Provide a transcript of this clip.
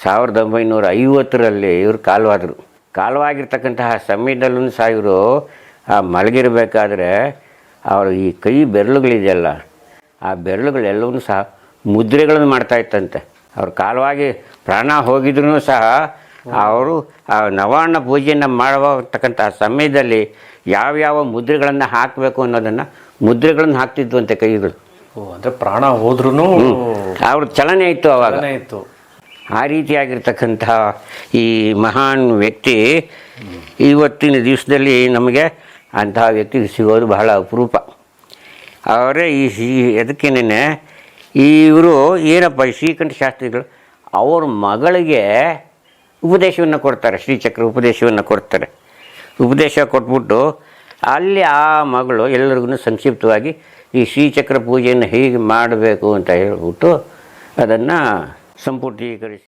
1950ರಲ್ಲಿ ಇವರು ಕಾಲವಾದರು. ಕಾಲವಾಗಿರ್ತಕ್ಕಂತಹ ಸಮಯದಲ್ಲೂ ಸಹ ಇವರು ಮಲಗಿರಬೇಕಾದ್ರೆ ಅವರು ಈ ಕೈ ಬೆರಳುಗಳಿದೆಯಲ್ಲ, ಆ ಬೆರಳುಗಳೆಲ್ಲವೂ ಸಹ ಮುದ್ರೆಗಳನ್ನು ಮಾಡ್ತಾಯಿತ್ತಂತೆ. ಅವ್ರು ಕಾಲವಾಗಿ ಪ್ರಾಣ ಹೋಗಿದ್ರೂ ಸಹ ಅವರು ಆ ನವಾನ್ನ ಪೂಜೆಯನ್ನು ಮಾಡತಕ್ಕಂತಹ ಸಮಯದಲ್ಲಿ ಯಾವ್ಯಾವ ಮುದ್ರೆಗಳನ್ನು ಹಾಕಬೇಕು ಅನ್ನೋದನ್ನು ಮುದ್ರೆಗಳನ್ನು ಹಾಕ್ತಿದ್ವಂತೆ ಕೈಗಳು. ಅಂದರೆ ಪ್ರಾಣ ಹೋದ್ರೂ ಅವ್ರ ಚಲನೆ ಇತ್ತು ಅವಾಗ. ಇತ್ತು. ಆ ರೀತಿಯಾಗಿರ್ತಕ್ಕಂತಹ ಈ ಮಹಾನ್ ವ್ಯಕ್ತಿ ಇವತ್ತಿನ ದಿವಸದಲ್ಲಿ ನಮಗೆ ಅಂತಹ ವ್ಯಕ್ತಿ ಸಿಗೋದು ಬಹಳ ಅಪರೂಪ. ಅವರೇ ಅದಕ್ಕೇನೆ ಇವರು ಏನಪ್ಪ ಶ್ರೀಕಂಠ ಶಾಸ್ತ್ರಿಗಳು ಅವ್ರ ಮಗಳಿಗೆ ಉಪದೇಶವನ್ನು ಕೊಡ್ತಾರೆ, ಶ್ರೀಚಕ್ರ ಉಪದೇಶವನ್ನು ಕೊಡ್ತಾರೆ. ಉಪದೇಶ ಕೊಟ್ಬಿಟ್ಟು ಅಲ್ಲಿ ಆ ಮಗಳು ಎಲ್ಲರಿಗೂ ಸಂಕ್ಷಿಪ್ತವಾಗಿ ಈ ಶ್ರೀಚಕ್ರ ಪೂಜೆಯನ್ನು ಹೇಗೆ ಮಾಡಬೇಕು ಅಂತ ಹೇಳ್ಬಿಟ್ಟು ಅದನ್ನು ಸಂಪುಟೀಕರಿಸಿ